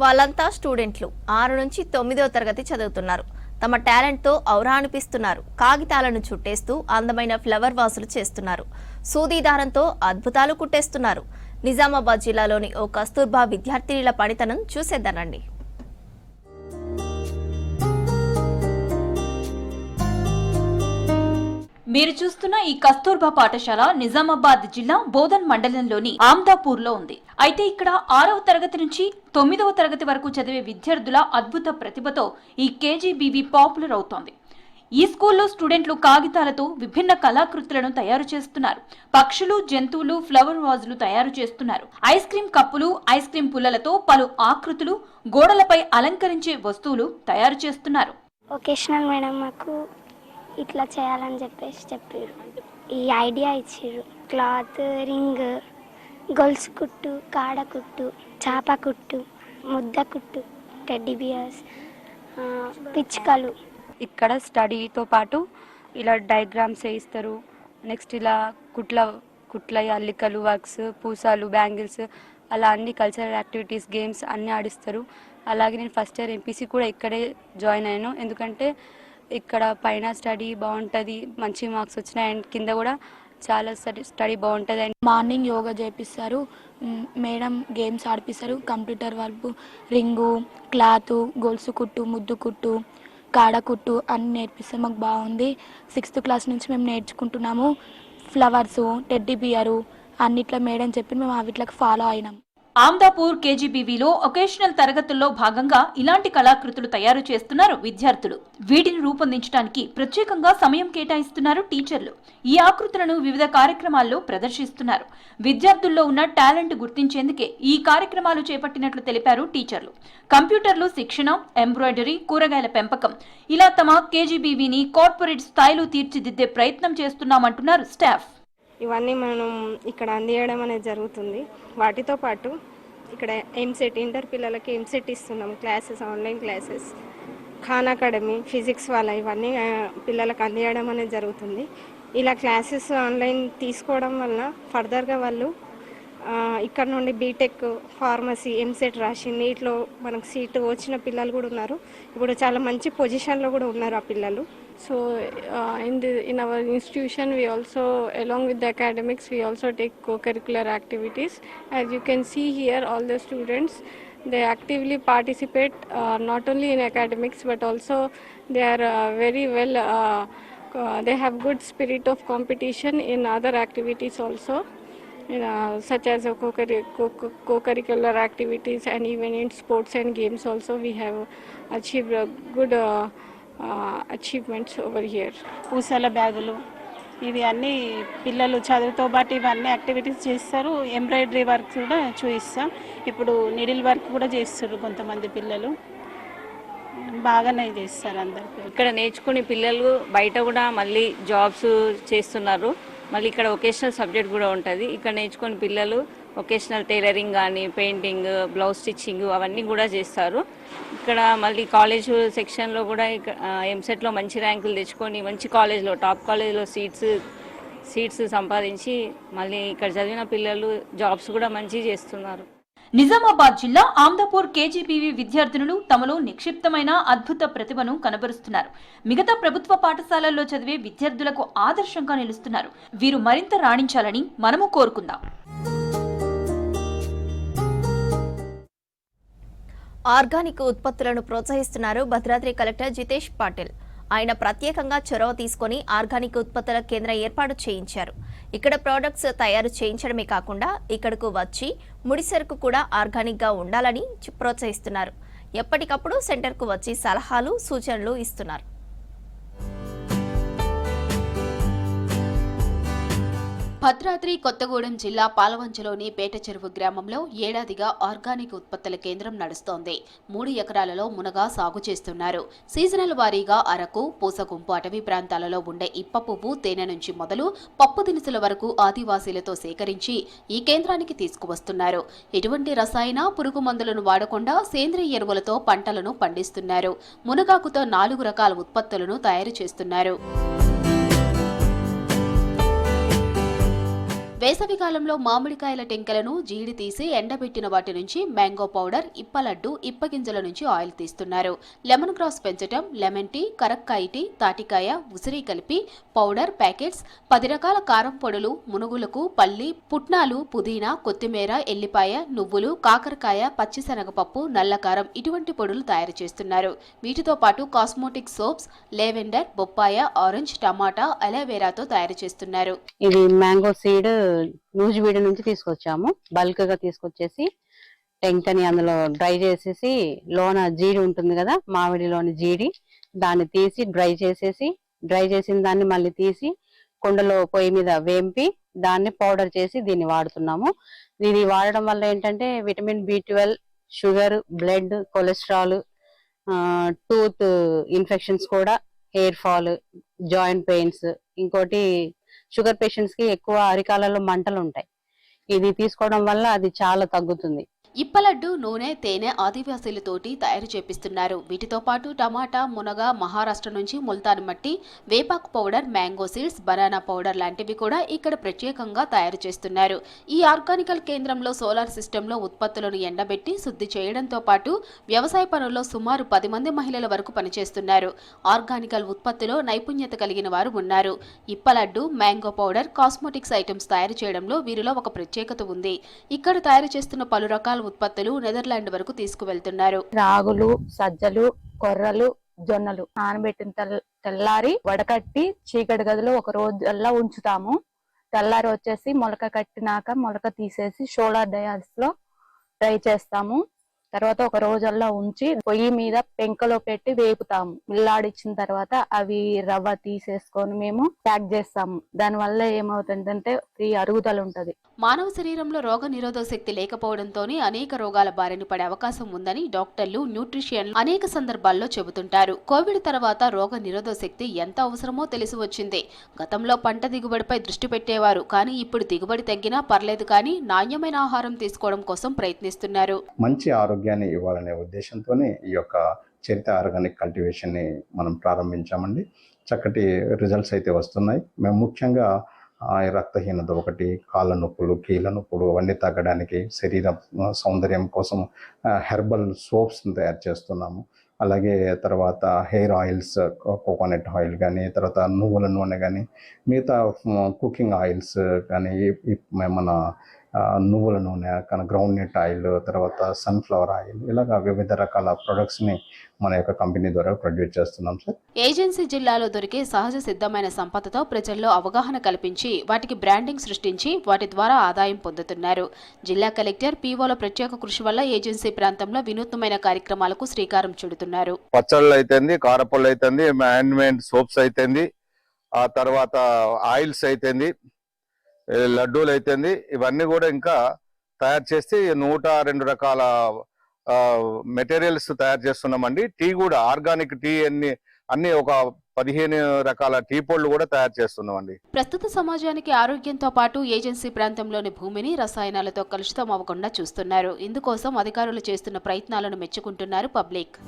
వాళ్ళంతా స్టూడెంట్లు 6 నుంచి 9వ తరగతి చదువుతున్నారు. తమ టాలెంట్తో ఔరా అనిపిస్తున్నారు. కాగితాలను చుట్టేస్తూ అందమైన ఫ్లవర్ వాసులు చేస్తున్నారు. సూదీ దారంతో అద్భుతాలు కుట్టేస్తున్నారు. నిజామాబాద్ జిల్లాలోని ఓ కస్తూర్బా విద్యార్థినిల పనితనం చూసేద్దానండి. మీరు చూస్తున్న ఈ కస్తూర్బా పాఠశాల నిజామాబాద్ జిల్లా బోధన్ మండలంలోని ఆమ్దాపూర్ లో ఉంది. అయితే ఇక్కడ 6వ తరగతి నుంచి 9వ తరగతి వరకు చదివే విద్యార్థుల అద్భుత ప్రతిభతో ఈ కేజీబీవీ పాపులర్ అవుతోంది. ఈ స్కూల్లో స్టూడెంట్లు కాగితాలతో విభిన్న కళాకృతులను తయారు చేస్తున్నారు. పక్షులు, జంతువులు, ఫ్లవర్ వాజులు తయారు చేస్తున్నారు. ఐస్ క్రీం కప్పులు, ఐస్ క్రీం పుల్లలతో పలు ఆకృతులు, గోడలపై అలంకరించే వస్తువులు తయారు చేస్తున్నారు. వొకేషనల్ మేడం మాకు ఇట్లా చేయాలని చెప్పారు. ఈ ఐడియా ఇచ్చారు. క్లాత్, రింగ్, గొలుసు కుట్టు, కాడ కుట్టు, చాప కుట్టు, ముద్ద కుట్టు, టెడ్డీ బియర్స్, పిచ్చుకలు. ఇక్కడ స్టడీతో పాటు ఇలా డయాగ్రామ్స్ వేయిస్తారు. నెక్స్ట్ ఇలా కుట్ల అల్లికలు, వర్క్స్, పూసాలు, బ్యాంగిల్స్, అలా అన్ని కల్చరల్ యాక్టివిటీస్, గేమ్స్ అన్నీ ఆడిస్తారు. అలాగే నేను ఫస్ట్ ఇయర్ ఎంపీసీ కూడా ఇక్కడే జాయిన్ అయ్యాను. ఎందుకంటే ఇక్కడ పైన స్టడీ బాగుంటుంది, మంచి మార్క్స్ వచ్చినాయి. అండ్ కింద కూడా చాలా స్టడీ బాగుంటుంది. అండ్ మార్నింగ్ యోగా చేపిస్తారు మేడం, గేమ్స్ ఆడిపిస్తారు. కంప్యూటర్ వర్క్, రింగు, క్లాత్, గొలుసు కుట్టు, ముద్దు కుట్టు, కాడ కుట్టు అన్నీ నేర్పిస్తారు. మాకు బాగుంది. 6th క్లాస్ నుంచి మేము నేర్చుకుంటున్నాము. ఫ్లవర్స్, టెడ్డీ బియరు అన్నిట్లో మేడం చెప్పి మేము అవిట్లకి ఫాలో అయినాం. ఆమ్దాపూర్ కేజీబీవీలో ఒకేషనల్ తరగతుల్లో భాగంగా ఇలాంటి కళాకృతులు తయారు చేస్తున్నారు విద్యార్థులు. వీటిని రూపొందించడానికి ప్రత్యేకంగా సమయం కేటాయిస్తున్నారు టీచర్లు. ఈ ఆకృతులను వివిధ కార్యక్రమాల్లో ప్రదర్శిస్తున్నారు. విద్యార్థుల్లో ఉన్న టాలెంట్ గుర్తించేందుకే ఈ కార్యక్రమాలు చేపట్టినట్లు తెలిపారు టీచర్లు. కంప్యూటర్లు శిక్షణ, ఎంబ్రాయిడరీ, కూరగాయల పెంపకం ఇలా తమ కేజీబీవీని కార్పొరేట్ స్థాయిలో తీర్చిదిద్దే ప్రయత్నం చేస్తున్నామంటున్నారు స్టాఫ్. ఇవన్నీ మనం ఇక్కడ అందించడం అనేది జరుగుతుంది. వాటితో పాటు ఇక్కడ ఎంసెట్, ఇంటర్ పిల్లలకి ఎంసెట్ ఇస్తున్నాం classes, online classes, Khan Academy, physics వాళ్ళ ఇవన్నీ పిల్లలకు అందించడం అనేది జరుగుతుంది. ఇలా క్లాసెస్ ఆన్లైన్ తీసుకోవడం వల్ల ఫర్దర్గా వాళ్ళు ఇక్కడ నుండి బీటెక్, ఫార్మసీ, ఎంసెట్ రాసి నీట్లో మనకు సీటు వచ్చిన పిల్లలు కూడా ఉన్నారు. ఇప్పుడు చాలా మంచి పొజిషన్లో కూడా ఉన్నారు ఆ పిల్లలు. So in our institution we also, along with the academics, we also take co-curricular activities. As you can see here, all the students, they actively participate not only in academics but also they are very well, they have good spirit of competition in other activities also, such as co-curricular activities, and even in sports and games also we have achieved good achievements over here. పూసల బ్యాగులు ఇవి అన్నీ పిల్లలు చదువుతో పాటు ఇవన్నీ activities చేస్తారు. Embroidery work కూడా చూపిస్తాం. ఇప్పుడు నీడిల్ వర్క్ కూడా చేస్తారు కొంతమంది పిల్లలు, బాగానే చేస్తారు అందరు. ఇక్కడ నేర్చుకునే పిల్లలు బయట కూడా మళ్ళీ జాబ్స్ చేస్తున్నారు. మళ్ళీ ఇక్కడ వొకేషనల్ సబ్జెక్ట్ కూడా ఉంటుంది. ఇక్కడ నేర్చుకునే పిల్లలు వొకేషనల్ టైలరింగ్ కానీ, పెయింటింగ్, బ్లౌజ్ స్టిచ్చింగ్ అవన్నీ కూడా చేస్తారు. ఇక్కడ మళ్ళీ కాలేజ్ సెక్షన్లో కూడా ఎంసెట్లో మంచి ర్యాంకులు తెచ్చుకొని మంచి కాలేజ్లో, టాప్ కాలేజ్లో సీట్స్ సంపాదించి మళ్ళీ ఇక్కడ చదివిన పిల్లలు జాబ్స్ కూడా మంచి చేస్తున్నారు. నిజామాబాద్ జిల్లా ఆమ్దాపూర్ కేజీబీవీ విద్యార్థినులు తమలో నిక్షిప్తమైన అద్భుత ప్రతిభను కనబరుస్తున్నారు. మిగతా ప్రభుత్వ పాఠశాలల్లో చదివే విద్యార్థులకు ఆదర్శంగా నిలుస్తున్నారు. వీరు మరింత రాణించాలని మనము కోరుకుందాం. ఆర్గానిక్ ఉత్పత్తులను ప్రోత్సహిస్తున్నారు భద్రాద్రి కలెక్టర్ జితేష్ పాటిల్. ఆయన ప్రత్యేకంగా చొరవ తీసుకుని ఆర్గానిక్ ఉత్పత్తుల కేంద్రం ఏర్పాటు చేయించారు. ఇక్కడ ప్రొడక్ట్స్ తయారు చేయించడమే కాకుండా ఇక్కడకు వచ్చి ముడిసరుకు కూడా ఆర్గానిక్గా ఉండాలని ప్రోత్సహిస్తున్నారు. ఎప్పటికప్పుడు సెంటర్కు వచ్చి సలహాలు, సూచనలు ఇస్తున్నారు. భద్రాద్రి కొత్తగూడెం జిల్లా పాలవంచలోని పేట చెరువు గ్రామంలో ఏడాదిగా ఆర్గానిక్ ఉత్పత్తుల కేంద్రం నడుస్తోంది. 3 ఎకరాలలో మునగ సాగు చేస్తున్నారు. సీజనల్ వారీగా అరకు, పూసగుంపు అటవీ ప్రాంతాలలో ఉండే ఇప్ప పువ్వు, తేనె నుంచి మొదలు పప్పు దినుసుల వరకు ఆదివాసీలతో సేకరించి ఈ కేంద్రానికి తీసుకువస్తున్నారు. ఎటువంటి రసాయన, పురుగు మందులను వాడకుండా సేంద్రియ ఎరువులతో పంటలను పండిస్తున్నారు. మునగాకుతో 4 రకాల ఉత్పత్తులను తయారు చేస్తున్నారు. వేసవికాలంలో మామిడికాయల టెంకలను జీడి తీసి ఎండబెట్టిన వాటి నుంచి మ్యాంగో పౌడర్, ఇప్పలడ్డు, ఇప్పగింజల నుంచి ఆయిల్ తీస్తున్నారు. లెమన్ గ్రాస్ పెంచటం, లెమన్ టీ, కరక్కాయ టీ, తాటికాయ, ఉసిరి కలిపి పౌడర్ ప్యాకెట్స్, 10 రకాల కారం పొడులు, మునుగులకు పల్లి, పుట్నాలు, పుదీనా, కొత్తిమీర, ఎల్లిపాయ, నువ్వులు, కాకరకాయ, పచ్చిశనగపప్పు, నల్లకారం ఇటువంటి పొడులు తయారు చేస్తున్నారు. వీటితో పాటు కాస్మోటిక్ సోప్స్, లెవెండర్, బొప్పాయ, ఆరెంజ్, టమాటా, అలోవెరాతో తయారు చేస్తున్నారు. ఇది మ్యాంగో సీడ్ నూజివీడు నుంచి తీసుకొచ్చాము. బల్క్ గా తీసుకొచ్చేసి టెంకని అందులో డ్రై చేసేసి, లోన జీడి ఉంటుంది కదా, మామిడిలోని జీడి, దాన్ని తీసి డ్రై చేసిన దాన్ని మళ్ళీ తీసి కుండలో పొయ్యి మీద వేంపి దాన్ని పౌడర్ చేసి దీన్ని వాడుతున్నాము. దీన్ని వాడడం వల్ల ఏంటంటే vitamin B12, sugar, blood, cholesterol, tooth infections కూడా, హెయిర్ ఫాల్, జాయింట్ పెయిన్స్, ఇంకోటి షుగర్ పేషెంట్స్ కి ఎక్కువ అరికాలలో మంటలు ఉంటాయి. ఇది తీసుకోవడం వల్ల అది చాలా తగ్గుతుంది. ఇప్పలడ్డు, నూనె, తేనె ఆదివాసీలతోటి తయారు చేపిస్తున్నారు. వీటితో పాటు టమాటా, మునగ, మహారాష్ట్ర నుంచి ముల్తాన్ మట్టి, వేపాకు powder, mango seeds, banana powder లాంటివి కూడా ఇక్కడ ప్రత్యేకంగా తయారు చేస్తున్నారు. ఈ ఆర్గానికల్ కేంద్రంలో సోలార్ సిస్టంలో ఉత్పత్తులను ఎండబెట్టి శుద్ధి చేయడంతో పాటు వ్యవసాయ పనుల్లో సుమారు 10 మంది మహిళల వరకు పనిచేస్తున్నారు. ఆర్గానికల్ ఉత్పత్తిలో నైపుణ్యత కలిగిన వారు ఉన్నారు. ఇప్పలడ్డు, మ్యాంగో పౌడర్, కాస్మోటిక్స్ ఐటమ్స్ తయారు చేయడంలో వీరిలో ఒక ప్రత్యేకత ఉంది. ఇక్కడ తయారు చేస్తున్న పలు రకాల ఉత్పత్తులు నెదర్లాండ్ వరకు తీసుకువెళ్తున్నారు. రాగులు, సజ్జలు, కొర్రలు, జొన్నలు నానబెట్టిన తెల్లారి వడకట్టి చీకటి గదిలో ఒక రోజల్లా ఉంచుతాము. తెల్లారి వచ్చేసి మొలక కట్టినాక మొలక తీసేసి సోలార్ డయాస్ లో డ్రై చేస్తాము. తర్వాత ఒక రోజల్లా ఉంచి పొయ్యి మీద పెంకలో పెట్టి వేపుతాము. మిల్లాడిచ్చిన తర్వాత అవి రవ్వ తీసేసుకొని మేము ప్యాక్ చేస్తాము. దాని వల్ల ఏమవుతుందంటే ఫ్రీ అరుగుదల ఉంటది. మానవ శరీరంలో రోగ నిరోధక శక్తి లేకపోవడంతోనే అనేక రోగాల బారిన పడే అవకాశం ఉందని డాక్టర్లు, న్యూట్రిషియన్లు అనేక సందర్భాల్లో చెబుతుంటారు. కోవిడ్ తర్వాత రోగ నిరోధక శక్తి ఎంత అవసరమో తెలిసి వచ్చింది. గతంలో పంట దిగుబడిపై దృష్టి పెట్టేవారు, కానీ ఇప్పుడు దిగుబడి తగ్గినా పర్లేదు కానీ నాణ్యమైన ఆహారం తీసుకోవడం కోసం ప్రయత్నిస్తున్నారు. మంచి ఆరోగ్యాన్ని ఇవ్వాలనే ఉద్దేశంతోనే ఈ యొక్క చరిత ఆర్గానిక్ కల్టివేషన్ని మనం ప్రారంభించామండి. చక్కటి రిజల్ట్స్ అయితే వస్తున్నాయి. మేము ముఖ్యంగా రక్తహీనత ఒకటి, కాళ్ళ నొప్పులు, కీళ్ళ నొప్పులు అవన్నీ తగ్గడానికి, శరీర సౌందర్యం కోసం హెర్బల్ సోప్స్ని తయారు చేస్తున్నాము. అలాగే తర్వాత హెయిర్ ఆయిల్స్, కోకోనట్ ఆయిల్ కానీ, తర్వాత నువ్వుల నూనె కానీ, మిగతా కుకింగ్ ఆయిల్స్ కానీ, మన నువ్వుల నూనె కానీ, గ్రౌండ్ నట్ ఆయిల్, తర్వాత సన్ఫ్లవర్ ఆయిల్, ఇలాగ వివిధ రకాల ప్రొడక్ట్స్ని మన యొక్క కంపెనీ ద్వారా ప్రొడ్యూస్ చేస్తున్నాం సార్. ఏజెన్సీ జిల్లాలో దొరికే సహజ సిద్ధమైన సంపదతో ప్రజల్లో అవగాహన కల్పించి వాటికి బ్రాండింగ్ సృష్టించి వాటి ద్వారా ఆదాయం పొందుతున్నారు. జిల్లా కలెక్టర్ పీఓల ప్రత్యేక కృషి వల్ల ఏజెన్సీ ప్రాంతంలో వినూత్నమైన కార్యక్రమాలకు శ్రీకారం చుడుతున్నారు. పచ్చళ్ళు అయితేంది, కారపళ్ళు అయితేంది, హ్యాండ్మేడ్ సోప్స్ అయితేంది, ఆ తర్వాత ఆయిల్స్ అయితేంది, లడ్డూలు అయితేంది, ఇవన్నీ కూడా ఇంకా తయారు చేసి 102 రకాల మెటీరియల్స్ తయారు చేస్తున్నామండి. టీ కూడా ఆర్గానిక్ టీ అన్ని ఒక 15 రకాల టీ పొళ్ళు కూడా తయారు చేస్తున్నామండి. ప్రస్తుత సమాజానికి ఆరోగ్యంతో పాటు ఏజెన్సీ ప్రాంతంలోని భూమిని రసాయనాలతో కలుషితం అవ్వకుండా చూస్తున్నారు. ఇందుకోసం అధికారులు చేస్తున్న ప్రయత్నాలను మెచ్చుకుంటున్నారు పబ్లిక్.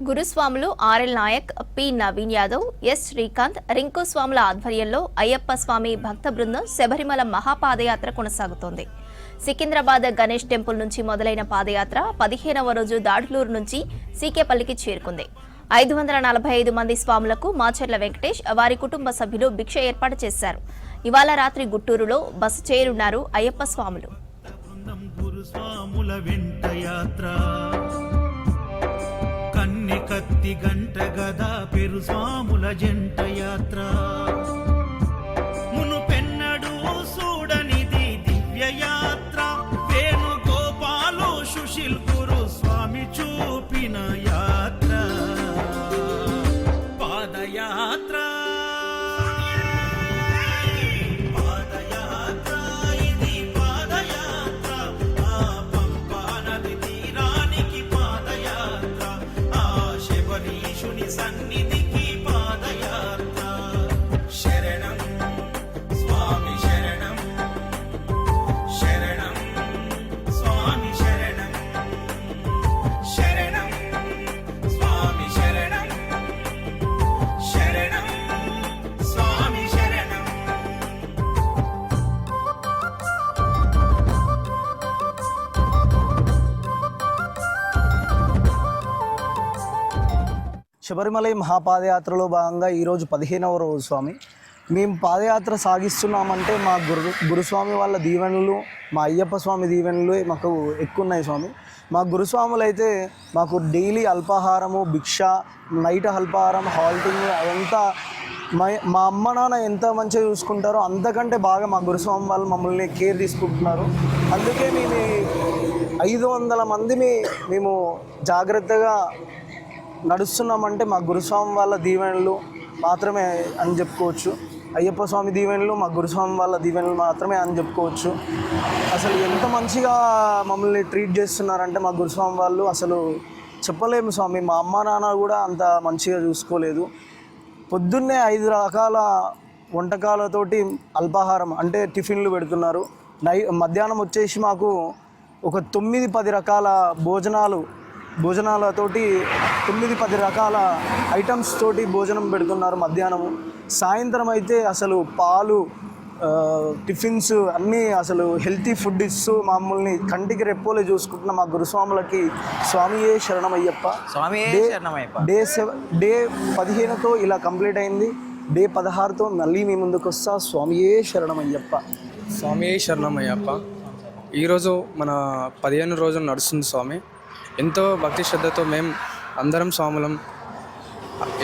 గురుస్వాములు RL Nayak, P Naveen Yadav, S Srikanth, Rinku స్వాముల ఆధ్వర్యంలో అయ్యప్ప స్వామి భక్త బృందం శబరిమల మహాపాదయాత్ర కొనసాగుతోంది. సికింద్రాబాద్ గణేష్ టెంపుల్ నుంచి మొదలైన పాదయాత్ర 15వ రోజు దాడులూరు నుంచి సీకేపల్లికి చేరుకుంది. 545 మంది స్వాములకు మాచర్ల వెంకటేష్, వారి కుటుంబ సభ్యులు భిక్ష ఏర్పాటు చేశారు. ఇవాళ రాత్రి గుట్టూరులో బస చేరున్నారు అయ్యప్ప స్వాములు. కత్తి గంట గదా పెరు స్వాముల జంట యాత్ర మును పెన్నడు సూడనిది దివ్య యాత్ర వేణుగోపాలు సుశీల్ గురు స్వామి చూపిన యాత్ర పాదయాత్ర శబరిమలై మహాపాదయాత్రలో భాగంగా ఈరోజు 15వ రోజు స్వామి. మేము పాదయాత్ర సాగిస్తున్నామంటే మా గురుస్వామి వాళ్ళ దీవెనలు, మా అయ్యప్ప స్వామి దీవెనలు మాకు ఎక్కువ ఉన్నాయి స్వామి. మా గురుస్వాములు అయితే మాకు డైలీ అల్పాహారము, భిక్ష, నైట్ అల్పాహారం, హాల్టింగ్ అదంతా మా అమ్మ నాన్న ఎంత మంచిగా చూసుకుంటారో అంతకంటే బాగా మా గురుస్వామి వాళ్ళు మమ్మల్ని కేర్ తీసుకుంటున్నారు. అందుకే మేము 500 మందిని మేము జాగ్రత్తగా నడుస్తున్నామంటే మా గురుస్వామి వాళ్ళ దీవెనలు మాత్రమే అని చెప్పుకోవచ్చు. అయ్యప్ప స్వామి దీవెనలు, మా గురుస్వామి వాళ్ళ దీవెనలు మాత్రమే అని చెప్పుకోవచ్చు. అసలు ఎంత మంచిగా మమ్మల్ని ట్రీట్ చేస్తున్నారంటే మా గురుస్వామి వాళ్ళు అసలు చెప్పలేము స్వామి. మా అమ్మ నాన్న కూడా అంత మంచిగా చూసుకోలేదు. పొద్దున్నే 5 రకాల వంటకాలతోటి అల్పాహారం అంటే టిఫిన్లు పెడుతున్నారు. మధ్యాహ్నం వచ్చేసి మాకు ఒక 9-10 రకాల భోజనాలతోటి 9-10 రకాల ఐటమ్స్ తోటి భోజనం పెడుతున్నారు మధ్యాహ్నము. సాయంత్రం అయితే అసలు పాలు, టిఫిన్స్ అన్నీ అసలు హెల్తీ ఫుడ్ ఇస్తూ మమ్మల్ని కంటికి రెప్పోలే చూసుకుంటున్న మా గురుస్వాములకి స్వామియే శరణమయ్యప్ప. డే 15తో ఇలా కంప్లీట్ అయింది. డే 16తో మళ్ళీ మీ ముందుకు వస్తా. స్వామియే శరణమయ్యప్ప. స్వామియే శరణమయ్యప్ప. ఈరోజు మన 15 రోజులు నడుస్తుంది స్వామి. ఎంతో భక్తి శ్రద్ధతో మేము అందరం స్వాములం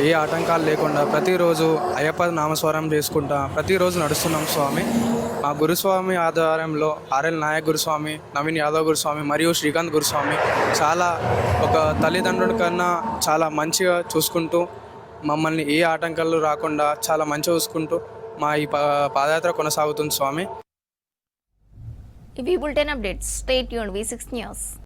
ఏ ఆటంకాలు లేకుండా ప్రతిరోజు అయ్యప్ప నామస్వరం చేసుకుంటా ప్రతిరోజు నడుస్తున్నాం స్వామి. మా గురుస్వామి ఆధ్వర్యంలో ఆర్ఎల్ నాయక్ గురుస్వామి, నవీన్ యాదవ్ గురుస్వామి మరియు శ్రీకాంత్ గురుస్వామి చాలా ఒక తల్లిదండ్రుల కన్నా చాలా మంచిగా చూసుకుంటూ మమ్మల్ని ఏ ఆటంకాలు రాకుండా చాలా మంచిగా చూసుకుంటూ మా ఈ పాదయాత్ర కొనసాగుతుంది స్వామి. ఇవి bulletin updates. Stay tuned V6 news.